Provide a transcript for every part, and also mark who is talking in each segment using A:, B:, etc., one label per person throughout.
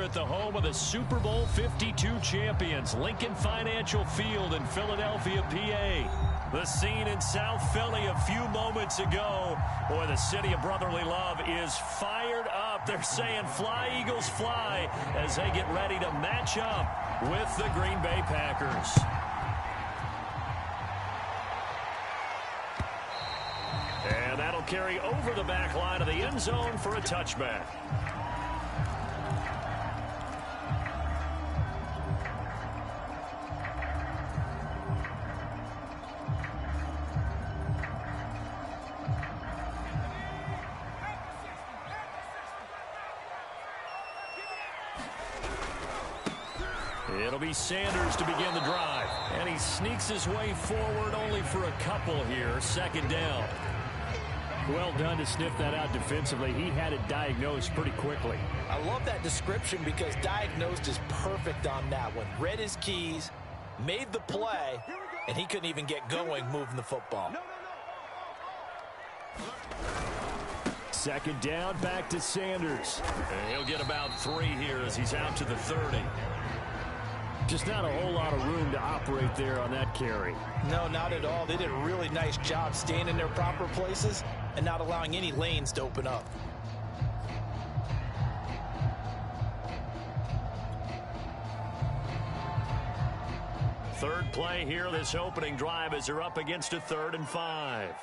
A: at the home of the Super Bowl 52 champions, Lincoln Financial Field in Philadelphia, PA. The scene in South Philly a few moments ago. Boy, the city of brotherly love is fired up. They're saying fly, Eagles, fly, as they get ready to match up with the Green Bay Packers. And that'll carry over the back line of the end zone for a touchback. It'll be Sanders to begin the drive. And he sneaks his way forward only for a couple here. Second down. Well done to sniff that out defensively. He had it diagnosed pretty quickly.
B: I love that description because diagnosed is perfect on that one. Read his keys, made the play, and he couldn't even get going moving the football.
A: Second down, back to Sanders. And he'll get about 3 here as he's out to the 30. Just not a whole lot of room to operate there on that carry.
B: No, not at all. They did a really nice job staying in their proper places and not allowing any lanes to open up.
A: Third play here, this opening drive, as they're up against a 3rd and 5.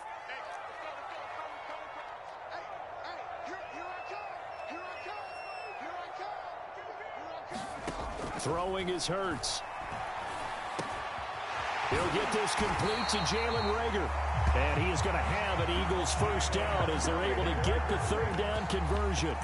A: Throwing is Hurts. He'll get this complete to Jalen Reagor. And he is going to have an Eagles first down as they're able to get the 3rd down conversion.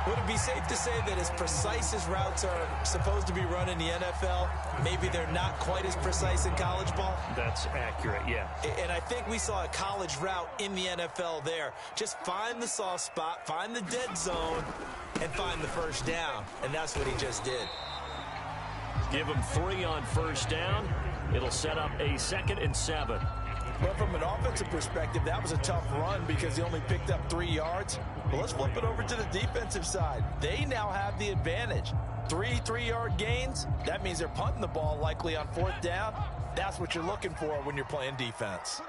B: Would it be safe to say that as precise as routes are supposed to be run in the NFL, maybe they're not quite as precise in college ball?
A: That's accurate, yeah.
B: And I think we saw a college route in the NFL there. Just find the soft spot, find the dead zone, and find the first down. And that's what he just did.
A: Give him 3 on first down. It'll set up a 2nd and 7.
B: Well, from an offensive perspective, that was a tough run because he only picked up 3 yards. But let's flip it over to the defensive side. They now have the advantage. 3 3-yard gains. That means they're punting the ball likely on 4th down. That's what you're looking for when you're playing defense.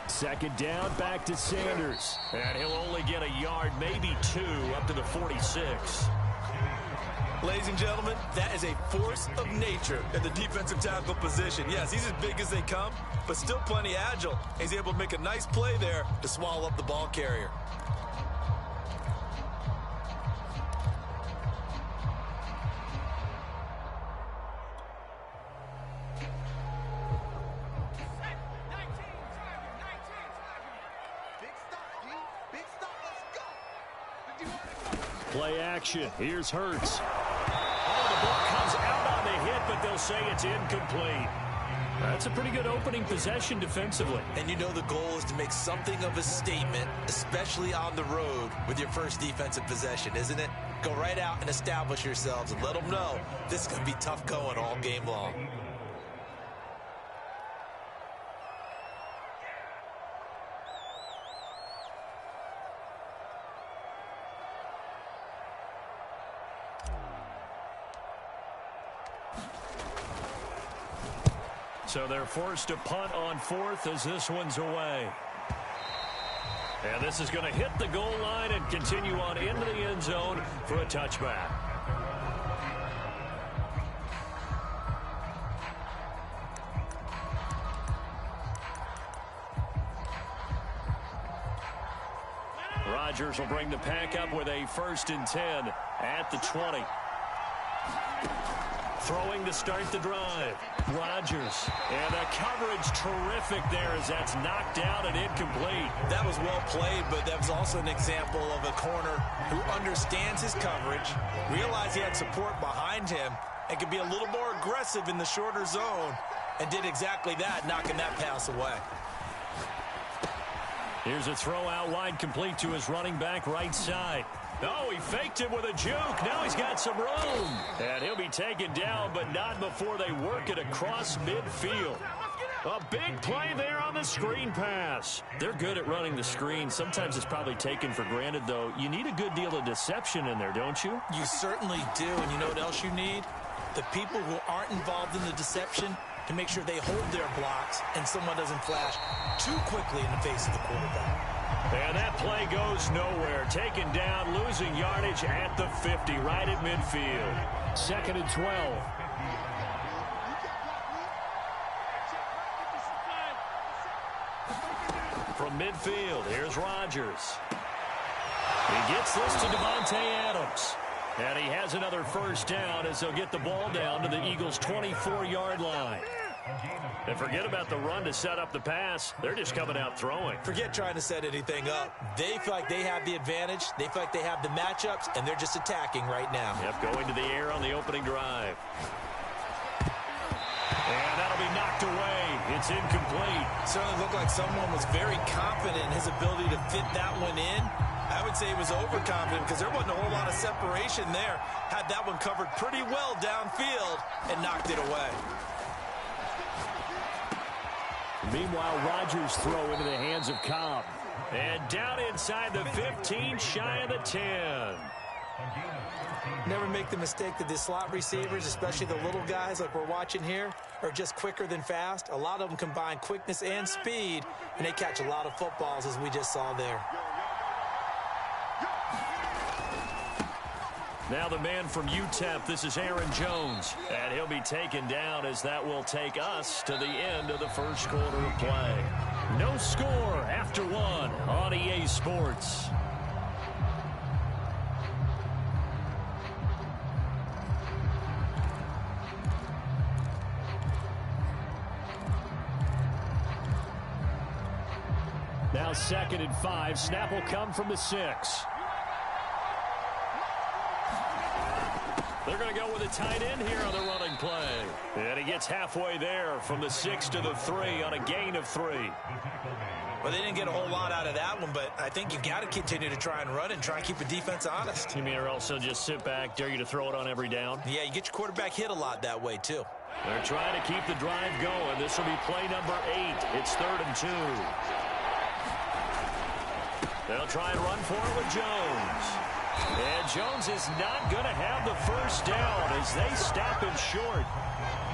A: Second down, back to Sanders. And he'll only get a yard, maybe 2, up to the 46.
B: Ladies and gentlemen, that is a force of nature in the defensive tackle position. Yes, he's as big as they come, but still plenty agile. He's able to make a nice play there to swallow up the ball carrier.
A: Play action. Here's Hurts. Oh, the ball comes out on the hit, but they'll say it's incomplete. That's a pretty good opening possession defensively.
B: And you know the goal is to make something of a statement, especially on the road with your first defensive possession, isn't it? Go right out and establish yourselves and let them know this is going to be tough going all game long.
A: So they're forced to punt on 4th as this one's away. And this is going to hit the goal line and continue on into the end zone for a touchback. Rodgers will bring the pack up with a 1st and 10 at the 20. Throwing to start the drive. Rodgers. And the coverage terrific there as that's knocked down and incomplete.
B: That was well played, but that was also an example of a corner who understands his coverage, realized he had support behind him, and could be a little more aggressive in the shorter zone, and did exactly that, knocking that pass away.
A: Here's a throw out wide, complete to his running back right side. Oh, he faked him with a juke. Now he's got some room. And he'll be taken down, but not before they work it across midfield. A big play there on the screen pass. They're good at running the screen. Sometimes it's probably taken for granted, though. You need a good deal of deception in there, don't you?
B: You certainly do. And you know what else you need? The people who aren't involved in the deception to make sure they hold their blocks and someone doesn't flash too quickly in the face of the quarterback.
A: And that play goes nowhere. Taken down, losing yardage at the 50, right at midfield. 2nd and 12. From midfield, here's Rodgers. He gets this to Devontae Adams. And he has another first down as they'll get the ball down to the Eagles' 24-yard line. And forget about the run to set up the pass. They're just coming out throwing.
B: Forget trying to set anything up. They feel like they have the advantage. They feel like they have the matchups, and they're just attacking right now.
A: Yep, going to the air on the opening drive. And that'll be knocked away. It's incomplete.
B: Certainly looked like someone was very confident in his ability to fit that one in. I would say he was overconfident because there wasn't a whole lot of separation there. Had that one covered pretty well downfield and knocked it away.
A: Meanwhile, Rodgers' throw into the hands of Cobb. And down inside the 15, shy of the 10.
B: Never make the mistake that the slot receivers, especially the little guys like we're watching here, are just quicker than fast. A lot of them combine quickness and speed, and they catch a lot of footballs, as we just saw there.
A: Now the man from UTEP, this is Aaron Jones. And he'll be taken down as that will take us to the end of the first quarter of play. No score after one on EA Sports. Now 2nd and 5. Snap will come from the 6. They're going to go with a tight end here on the running play. And he gets halfway there from the 6 to the 3 on a gain of 3.
B: Well, they didn't get a whole lot out of that one, but I think you've got to continue to try and run and try and keep the defense honest.
A: You mean or also just sit back, dare you to throw it on every down?
B: Yeah, you get your quarterback hit a lot that way, too.
A: They're trying to keep the drive going. This will be play number 8. It's 3rd and 2. They'll try and run for it with Jones. And Jones is not going to have the first down as they stop him short.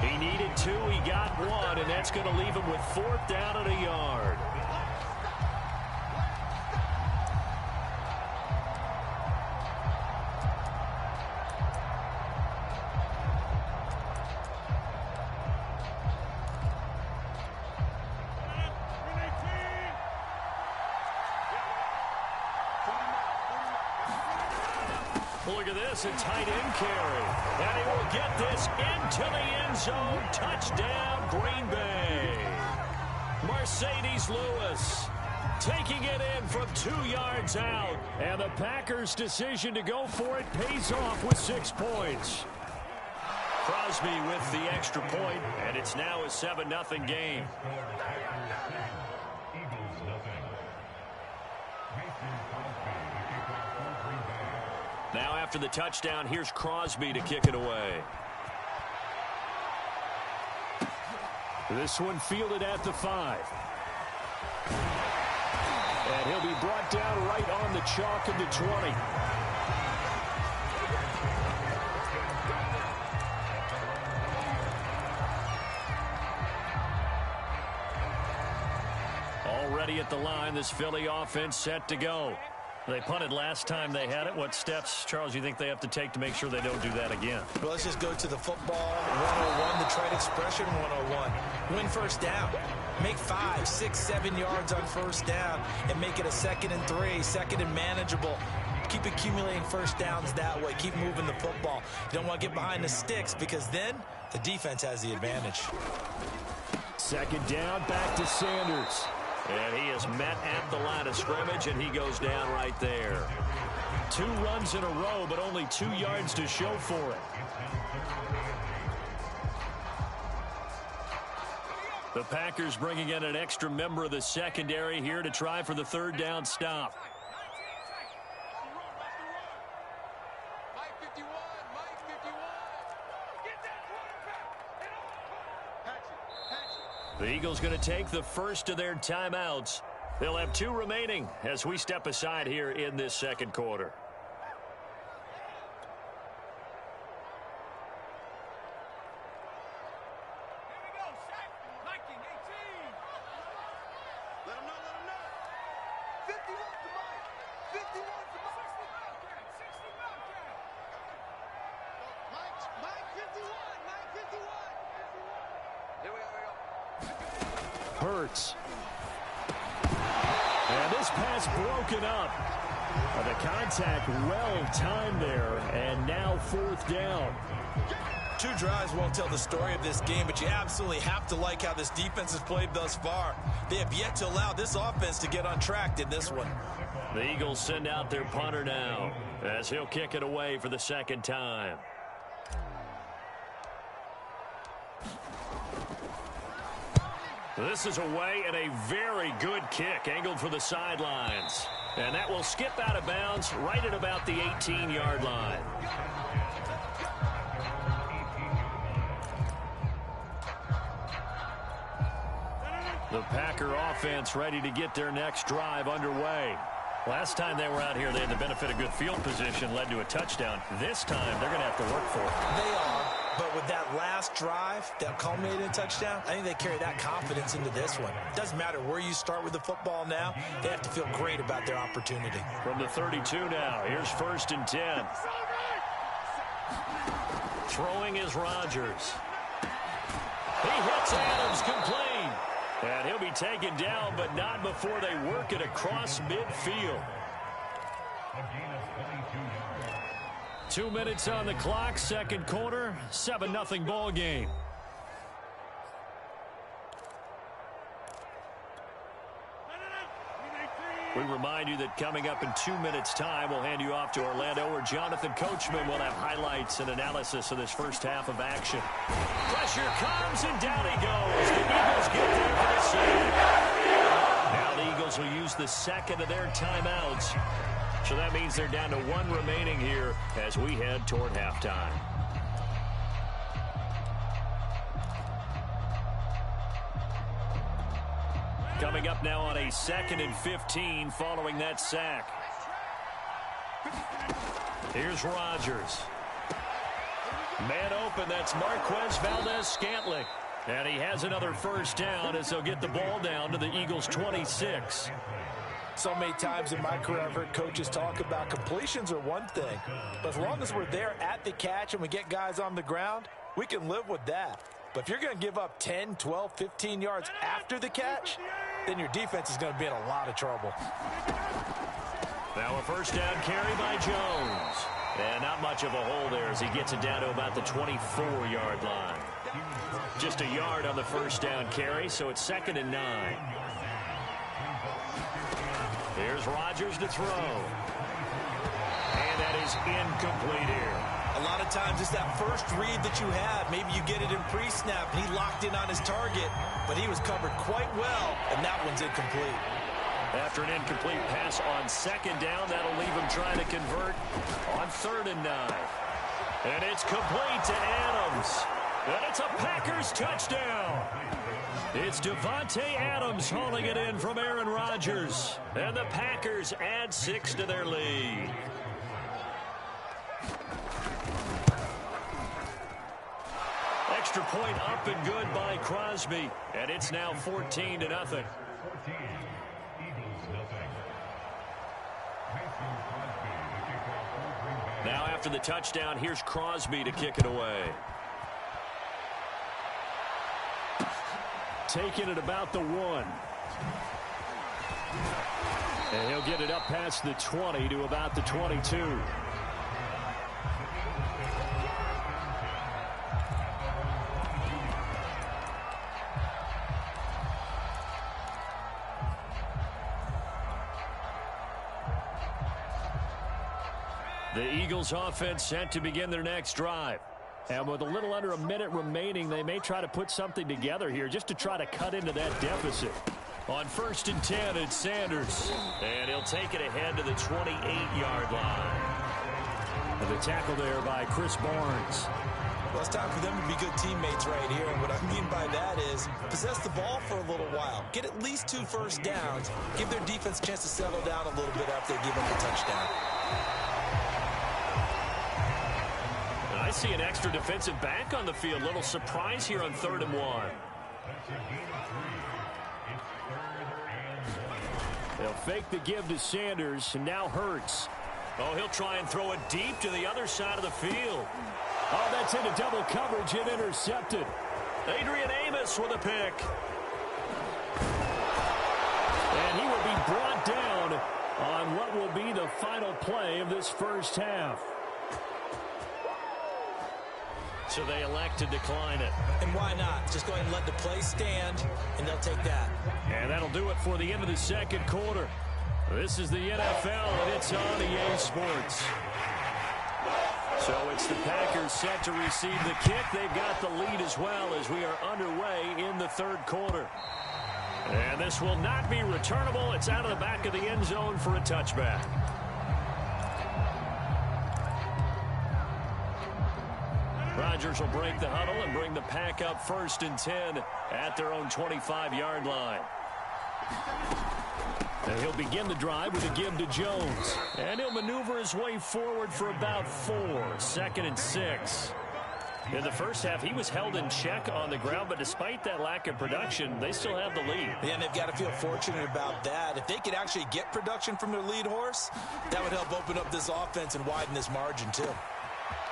A: He needed 2, he got 1, and that's going to leave him with 4th down and a yard. Look at this, a tight end carry. And he will get this into the end zone. Touchdown, Green Bay. Mercedes Lewis taking it in from 2 yards out. And the Packers' decision to go for it pays off with 6 points. Crosby with the extra point, and it's now a 7-0 game. Now after the touchdown, here's Crosby to kick it away. This one fielded at the 5. And he'll be brought down right on the chalk of the 20. Already at the line, this Philly offense set to go. They punted last time they had it. What steps, Charles, you think they have to take to make sure they don't do that again?
B: Well, let's just go to the football 101, the trade expression 101. Win first down. Make 5, 6, 7 yards on first down and make it a 2nd and 3, 2nd and manageable. Keep accumulating first downs that way. Keep moving the football. You don't want to get behind the sticks because then the defense has the advantage.
A: 2nd down, back to Sanders. And he is met at the line of scrimmage, and he goes down right there. 2 runs in a row, but only 2 yards to show for it. The Packers bringing in an extra member of the secondary here to try for the 3rd down stop. The Eagles going to take the first of their timeouts. They'll have 2 remaining as we step aside here in this second quarter. Hurts. And this pass broken up. The contact well timed there, and now 4th down.
B: 2 drives won't tell the story of this game, but you absolutely have to like how this defense has played thus far. They have yet to allow this offense to get untracked in this one.
A: The Eagles send out their punter now as he'll kick it away for the second time. This is away and a very good kick angled for the sidelines. And that will skip out of bounds right at about the 18-yard line. The Packer offense ready to get their next drive underway. Last time they were out here, they had the benefit of good field position, led to a touchdown. This time, they're going to have to work for it.
B: They are, but with that last drive that culminated in a touchdown, I think they carry that confidence into this one. Doesn't matter where you start with the football now, they have to feel great about their opportunity.
A: From the 32 now, here's 1st and 10. Throwing is Rodgers. He hits Adams complete. And he'll be taken down, but not before they work it across midfield. 2 minutes on the clock, second quarter, 7-0 ball game. We remind you that coming up in 2 minutes' time, we'll hand you off to Orlando, where Jonathan Coachman will have highlights and analysis of this first half of action. Pressure comes, and down he goes. The Eagles get there for the save. Now the Eagles will use the second of their timeouts. So that means they're down to 1 remaining here as we head toward halftime. Coming up now on a 2nd and 15 following that sack. Here's Rodgers. Man open, that's Marquez Valdez-Scantling. And he has another first down as they'll get the ball down to the Eagles' 26.
B: So many times in my career I've heard coaches talk about completions are one thing. But as long as we're there at the catch and we get guys on the ground, we can live with that. But if you're going to give up 10, 12, 15 yards after the catch, then your defense is going to be in a lot of trouble.
A: Now a first down carry by Jones. And not much of a hole there as he gets it down to about the 24-yard line. Just a yard on the first down carry, so it's 2nd and 9. Here's Rodgers to throw. And that is incomplete here.
B: A lot of times it's that first read that you have. Maybe you get it in pre-snap, and he locked in on his target, but he was covered quite well, and that one's incomplete.
A: After an incomplete pass on 2nd down, that'll leave him trying to convert on 3rd and 9. And it's complete to Adams. And it's a Packers touchdown. It's Devontae Adams hauling it in from Aaron Rodgers. And the Packers add 6 to their lead. Extra point up and good by Crosby. And it's now 14-0. Now after the touchdown, here's Crosby to kick it away. Taking it about the 1. And he'll get it up past the 20 to about the 22. The Eagles offense set to begin their next drive. And with a little under a minute remaining, they may try to put something together here just to try to cut into that deficit. On 1st and 10, it's Sanders. And he'll take it ahead to the 28-yard line. And the tackle there by Chris Barnes.
B: Well, it's time for them to be good teammates right here. And what I mean by that is possess the ball for a little while. Get at least 2 first downs. Give their defense a chance to settle down a little bit after they give up a touchdown.
A: I see an extra defensive back on the field. Little surprise here on 3rd and 1. They'll fake the give to Sanders, and now Hurts. Oh, he'll try and throw it deep to the other side of the field. Oh, that's into double coverage and intercepted. Adrian Amos with a pick. And he will be brought down on what will be the final play of this first half. So they elect to decline it.
B: And why not? Just go ahead and let the play stand, and they'll take that.
A: And that'll do it for the end of the second quarter. This is the NFL, and it's on EA Sports. So it's the Packers set to receive the kick. They've got the lead as well as we are underway in the 3rd quarter. And this will not be returnable. It's out of the back of the end zone for a touchback. Rodgers will break the huddle and bring the Pack up 1st and 10 at their own 25-yard line. And he'll begin the drive with a give to Jones. And he'll maneuver his way forward for about 4. 2nd and 6. In the first half, he was held in check on the ground, but despite that lack of production, they still have the lead.
B: Yeah, and they've got to feel fortunate about that. If they could actually get production from their lead horse, that would help open up this offense and widen this margin, too.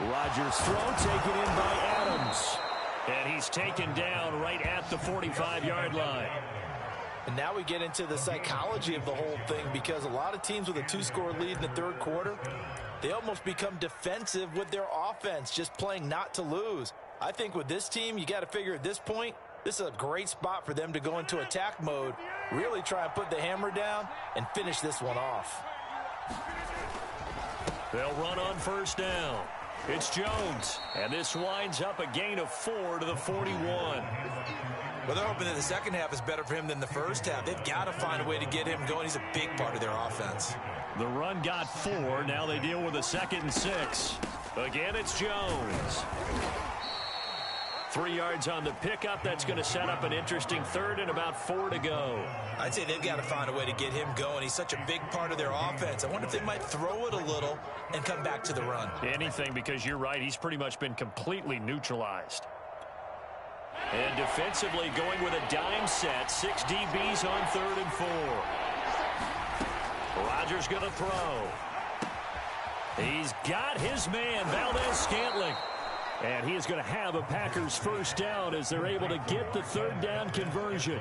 A: Rodgers' throw taken in by Adams. And he's taken down right at the 45-yard line.
B: And now we get into the psychology of the whole thing, because a lot of teams with a 2-score lead in the 3rd quarter, they almost become defensive with their offense, just playing not to lose. I think with this team, you got to figure at this point, this is a great spot for them to go into attack mode, really try and put the hammer down and finish this one off.
A: They'll run on 1st down. It's Jones, and this winds up a gain of 4 to the 41.
B: Well, they're hoping that the second half is better for him than the first half. They've got to find a way to get him going. He's a big part of their offense.
A: The run got 4. Now they deal with a 2nd and 6. Again, it's Jones. 3 yards on the pickup. That's going to set up an interesting 3rd and about 4 to go.
B: I'd say they've got to find a way to get him going. He's such a big part of their offense. I wonder if they might throw it a little and come back to the run.
A: Anything, because you're right. He's pretty much been completely neutralized. And defensively going with a dime set. 6 DBs on 3rd and 4. Rodgers going to throw. He's got his man, Valdez-Scantling. And he is going to have a Packers 1st down as they're able to get the 3rd down conversion.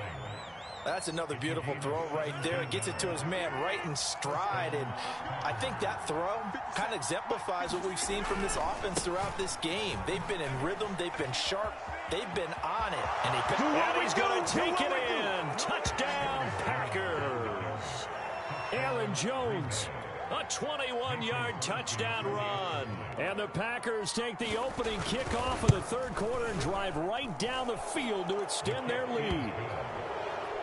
B: That's another beautiful throw right there. Gets it to his man right in stride. And I think that throw kind of exemplifies what we've seen from this offense throughout this game. They've been in rhythm. They've been sharp. They've been on it.
A: And he's going to take it in. Touchdown, Packers. Aaron Jones. A 21-yard touchdown run. And the Packers take the opening kickoff of the 3rd quarter and drive right down the field to extend their lead.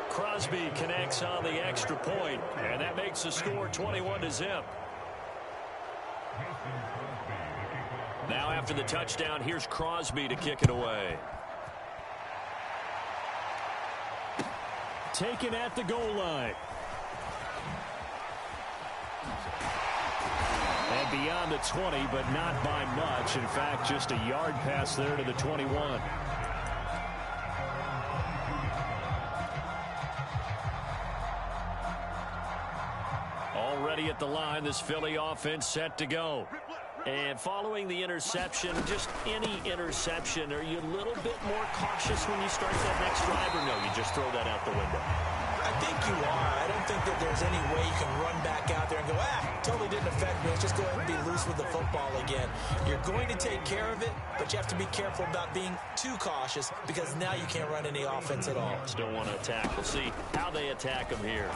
A: Crosby connects on the extra point, and that makes the score 21-0. Now after the touchdown, here's Crosby to kick it away. Taken at the goal line. And beyond the 20, but not by much. In fact, just a yard pass there to the 21. Already at the line, this Philly offense set to go. And following the interception, just any interception, are you a little bit more cautious when you start that next drive, or no, you just throw that out the window?
B: I think you are. I don't think that there's any way you can run back out there and go, totally didn't affect me. Let's just go ahead and be loose with the football again. You're going to take care of it, but you have to be careful about being too cautious, because now you can't run any offense at all.
A: Still want to attack. We'll see how they attack him here.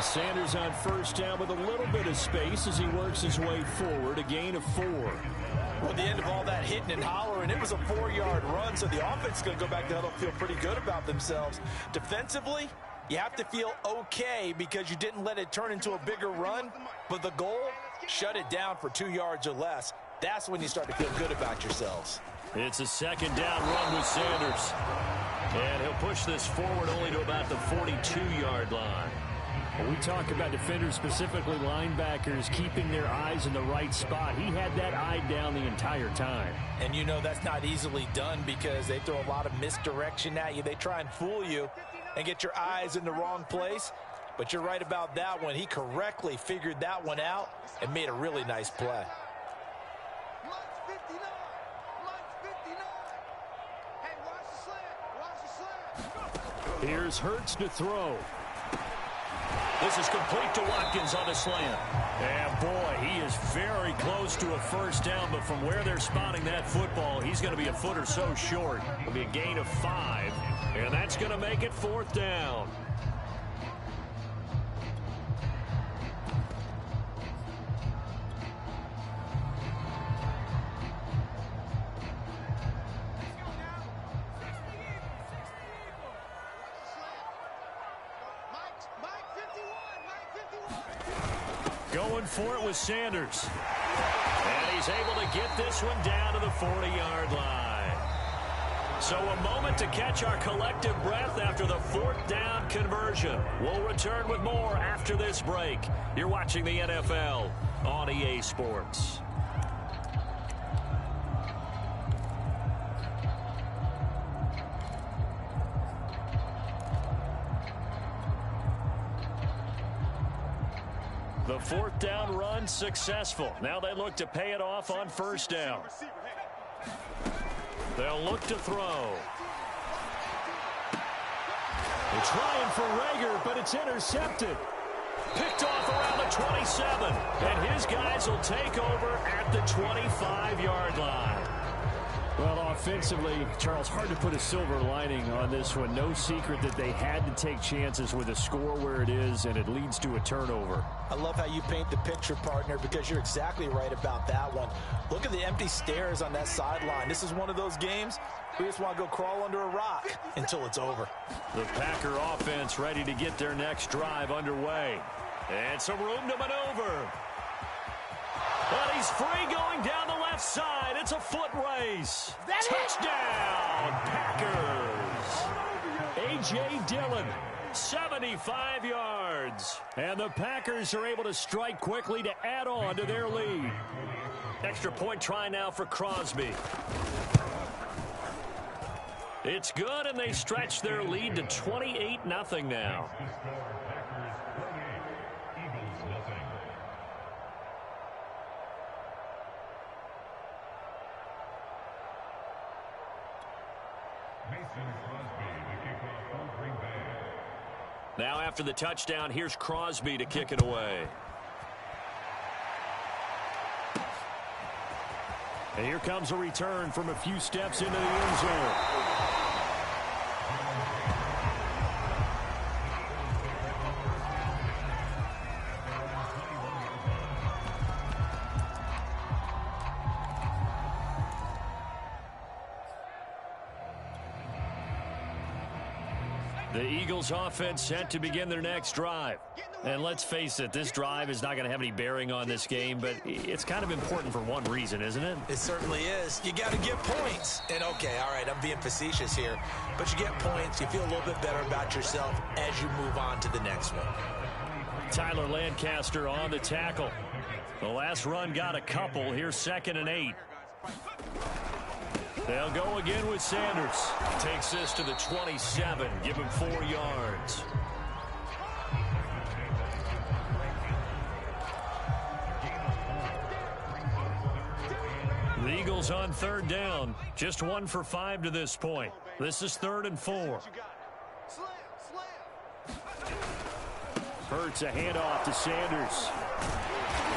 A: Sanders on 1st down with a little bit of space as he works his way forward. A gain of 4.
B: Well, at the end of all that hitting and hollering, it was a 4-yard run, so the offense is going to go back to huddle, feel pretty good about themselves. Defensively, you have to feel okay because you didn't let it turn into a bigger run, but the goal, shut it down for 2 yards or less. That's when you start to feel good about yourselves.
A: It's a second down run with Sanders. And he'll push this forward only to about the 42-yard line.
C: When we talk about defenders, specifically linebackers, keeping their eyes in the right spot, he had that eye down the entire time.
B: And you know that's not easily done because they throw a lot of misdirection at you. They try and fool you and get your eyes in the wrong place. But you're right about that one. He correctly figured that one out and made a really nice play.
C: Here's Hurts to throw.
A: This is complete to Watkins on the slant. And boy, he is very close to a first down, but from where they're spotting that football, he's going to be a foot or so short. It'll be a gain of 5, and that's going to make it 4th down. Going for it with Sanders. And he's able to get this one down to the 40-yard line. So a moment to catch our collective breath after the 4th down conversion. We'll return with more after this break. You're watching the NFL on EA Sports. The 4th down run successful. Now they look to pay it off on first down. They'll look to throw. They're trying for Rager, but it's intercepted. Picked off around the 27. And his guys will take over at the 25-yard line.
C: Well, offensively, Charles, hard to put a silver lining on this one. No secret that they had to take chances with a score where it is, and it leads to a turnover.
B: I love how you paint the picture, partner, because you're exactly right about that one. Look at the empty stares on that sideline. This is one of those games we just want to go crawl under a rock until it's over.
A: The Packer offense ready to get their next drive underway. And some room to maneuver. But he's free going down the left side. It's a foot race. Touchdown, Packers. A.J. Dillon, 75 yards. And the Packers are able to strike quickly to add on to their lead. Extra point try now for Crosby. It's good, and they stretch their lead to 28-0 now. Now after the touchdown, here's Crosby to kick it away.
C: And here comes a return from a few steps into the end zone.
A: The Eagles offense set to begin their next drive. And let's face it, this drive is not going to have any bearing on this game, but it's kind of important for one reason, isn't it?
B: It certainly is. You got to get points. And okay, all right, I'm being facetious here, but you get points, you feel a little bit better about yourself as you move on to the next one.
A: Tyler Lancaster on the tackle. The last run got a couple. Here's 2nd and 8. They'll go again with Sanders. Takes this to the 27. Give him 4 yards. The Eagles on 3rd down. Just 1 for 5 to this point. This is 3rd and 4.
C: Hurts a handoff to Sanders.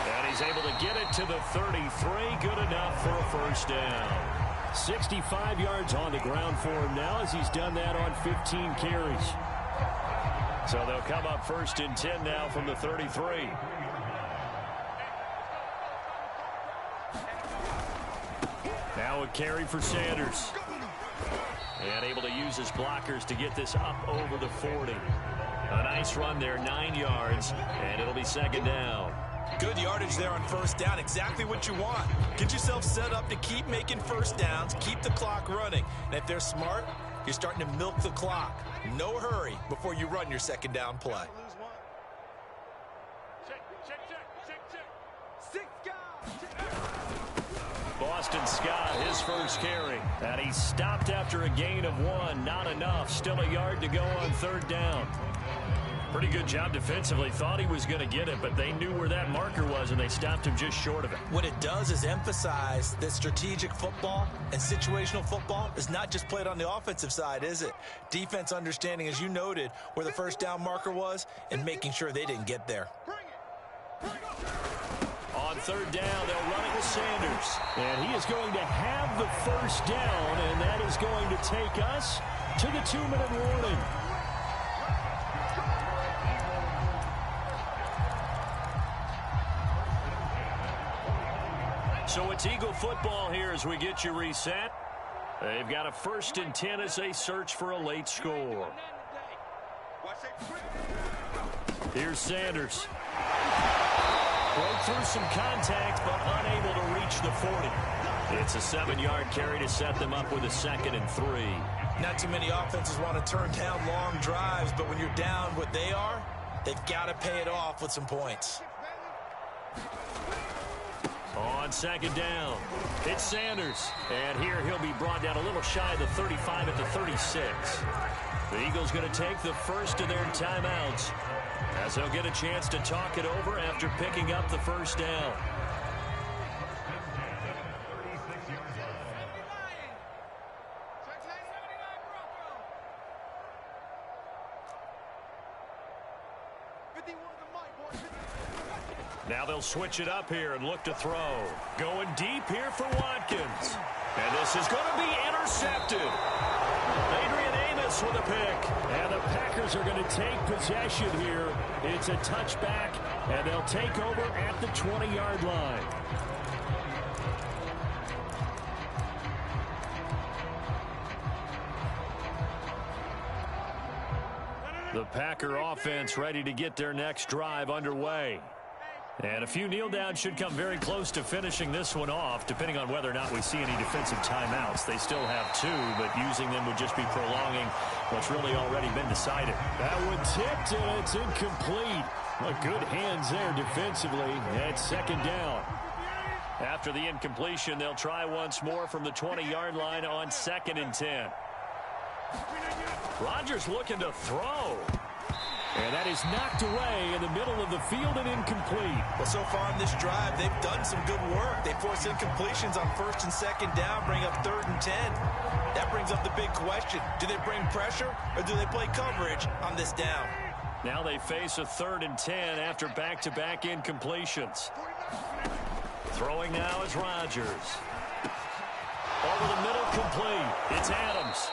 A: And he's able to get it to the 33. Good enough for a first down.
C: 65 yards on the ground for him now as he's done that on 15 carries.
A: So they'll come up 1st and 10 now from the 33. Now a carry for Sanders. And able to use his blockers to get this up over the 40. A nice run there, 9 yards, and it'll be 2nd down.
B: Good yardage there on first down. Exactly what you want. Get yourself set up to keep making first downs, keep the clock running. And if they're smart, you're starting to milk the clock. No hurry before you run your second down play.
A: Boston Scott, his first carry. And he stopped after a gain of 1. Not enough. Still a yard to go on third down. Pretty good job defensively. Thought he was going to get it, but they knew where that marker was, and they stopped him just short of it.
B: What it does is emphasize that strategic football and situational football is not just played on the offensive side, is it? Defense understanding, as you noted, where the first down marker was and making sure they didn't get there.
A: On third down, they'll run it with Sanders.
C: And he is going to have the first down, and that is going to take us to the 2-minute warning.
A: So it's Eagle football here as we get you reset. They've got a 1st and 10 as they search for a late score. Here's Sanders. Broke through some contact, but unable to reach the 40. It's a 7-yard carry to set them up with a 2nd and 3.
B: Not too many offenses want to turn down long drives, but when you're down what they are, they've got to pay it off with some points.
A: On 2nd down, it's Sanders. And here he'll be brought down a little shy of the 35 at the 36. The Eagles going to take the first of their timeouts as they'll get a chance to talk it over after picking up the first down. Now they'll switch it up here and look to throw. Going deep here for Watkins. And this is going to be intercepted. Adrian Amos with a pick.
C: And the Packers are going to take possession here. It's a touchback, and they'll take over at the 20-yard line.
A: The Packer offense ready to get their next drive underway. And a few kneel downs should come very close to finishing this one off, depending on whether or not we see any defensive timeouts. They still have 2, but using them would just be prolonging what's really already been decided.
C: That one tipped, and it's incomplete. Well, good hands there defensively at 2nd down.
A: After the incompletion, they'll try once more from the 20-yard line on 2nd and 10. Rodgers looking to throw.
C: And that is knocked away in the middle of the field and incomplete.
B: Well, so far in this drive, they've done some good work. They force incompletions on 1st and 2nd down, bring up 3rd and 10. That brings up the big question. Do they bring pressure or do they play coverage on this down?
A: Now they face a 3rd and 10 after back-to-back incompletions. Throwing now is Rodgers. Over the middle, complete. It's Adams.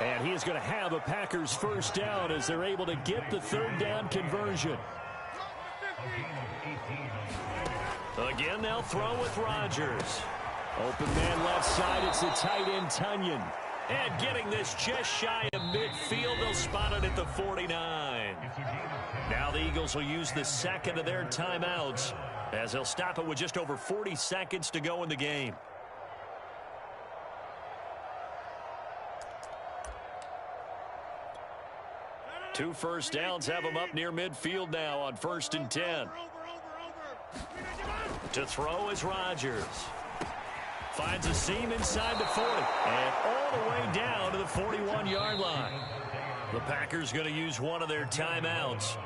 C: And he is going to have a Packers first down as they're able to get the 3rd down conversion.
A: Again, they'll throw with Rodgers.
C: Open man left side, it's the tight end, Tunyon.
A: And getting this just shy of midfield, they'll spot it at the 49. Now the Eagles will use the 2nd of their timeouts as they'll stop it with just over 40 seconds to go in the game. Two first downs have them up near midfield now on 1st and 10. To throw is Rodgers. Finds a seam inside the 40. And all the way down to the 41-yard line. The Packers going to use one of their timeouts.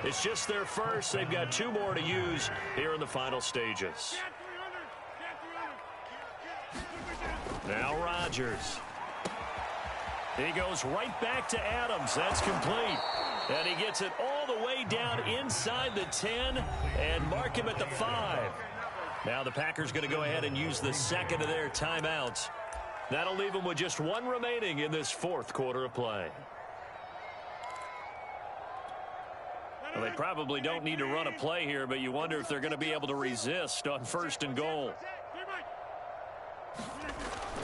A: It's just their first. They've got 2 more to use here in the final stages. Now Rodgers. He goes right back to Adams. That's complete. And he gets it all the way down inside the 10 and mark him at the 5. Now the Packers going to go ahead and use the 2nd of their timeouts. That'll leave them with just 1 remaining in this 4th quarter of play. Well, they probably don't need to run a play here, but you wonder if they're going to be able to resist on 1st and goal.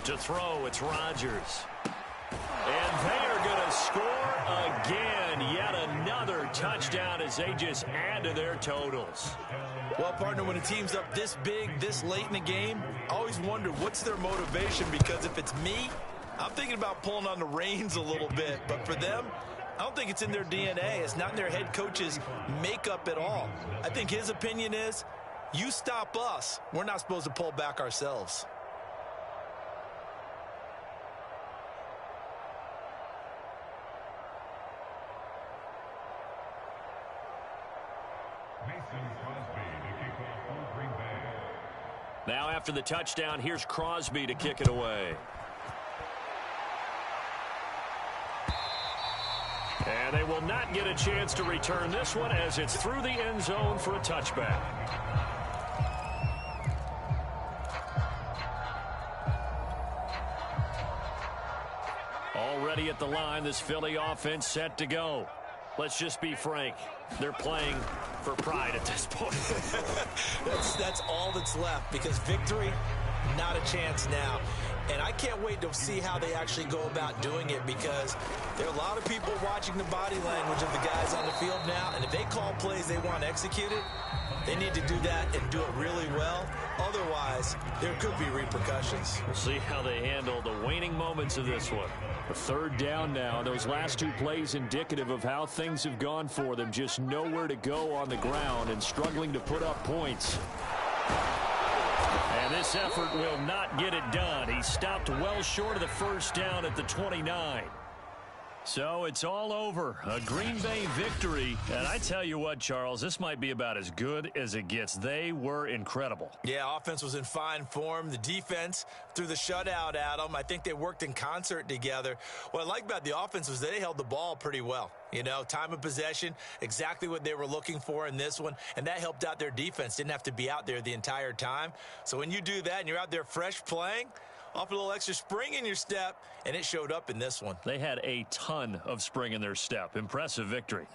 A: To throw, it's Rodgers. And they are going to score again. Yet another touchdown as they just add to their totals.
B: Well, partner, when a team's up this big, this late in the game, I always wonder what's their motivation, because if it's me, I'm thinking about pulling on the reins a little bit. But for them, I don't think it's in their DNA. It's not in their head coach's makeup at all. I think his opinion is, you stop us, we're not supposed to pull back ourselves.
A: Now after the touchdown, here's Crosby to kick it away. And they will not get a chance to return this one as it's through the end zone for a touchback. Already at the line, this Philly offense set to go. Let's just be frank. They're playing for pride at this point.
B: That's all that's left, because victory, not a chance now. And I can't wait to see how they actually go about doing it, because there are a lot of people watching the body language of the guys on the field now, and if they call plays they want executed, they need to do that and do it really well. Otherwise, there could be repercussions.
A: We'll see how they handle the waning moments of this one.
C: A third down now. Those last two plays indicative of how things have gone for them. Just nowhere to go on the ground and struggling to put up points.
A: And this effort will not get it done. He stopped well short of the first down at the 29. So it's all over. A Green Bay victory. And I tell you what, Charles, this might be about as good as it gets. They were incredible.
B: Yeah, offense was in fine form. The defense threw the shutout at them. I think they worked in concert together. What I like about the offense was they held the ball pretty well. You know, time of possession, exactly what they were looking for in this one. And that helped out their defense. Didn't have to be out there the entire time. So when you do that and you're out there fresh playing, off a little extra spring in your step, and it showed up in this one.
A: They had a ton of spring in their step. Impressive victory.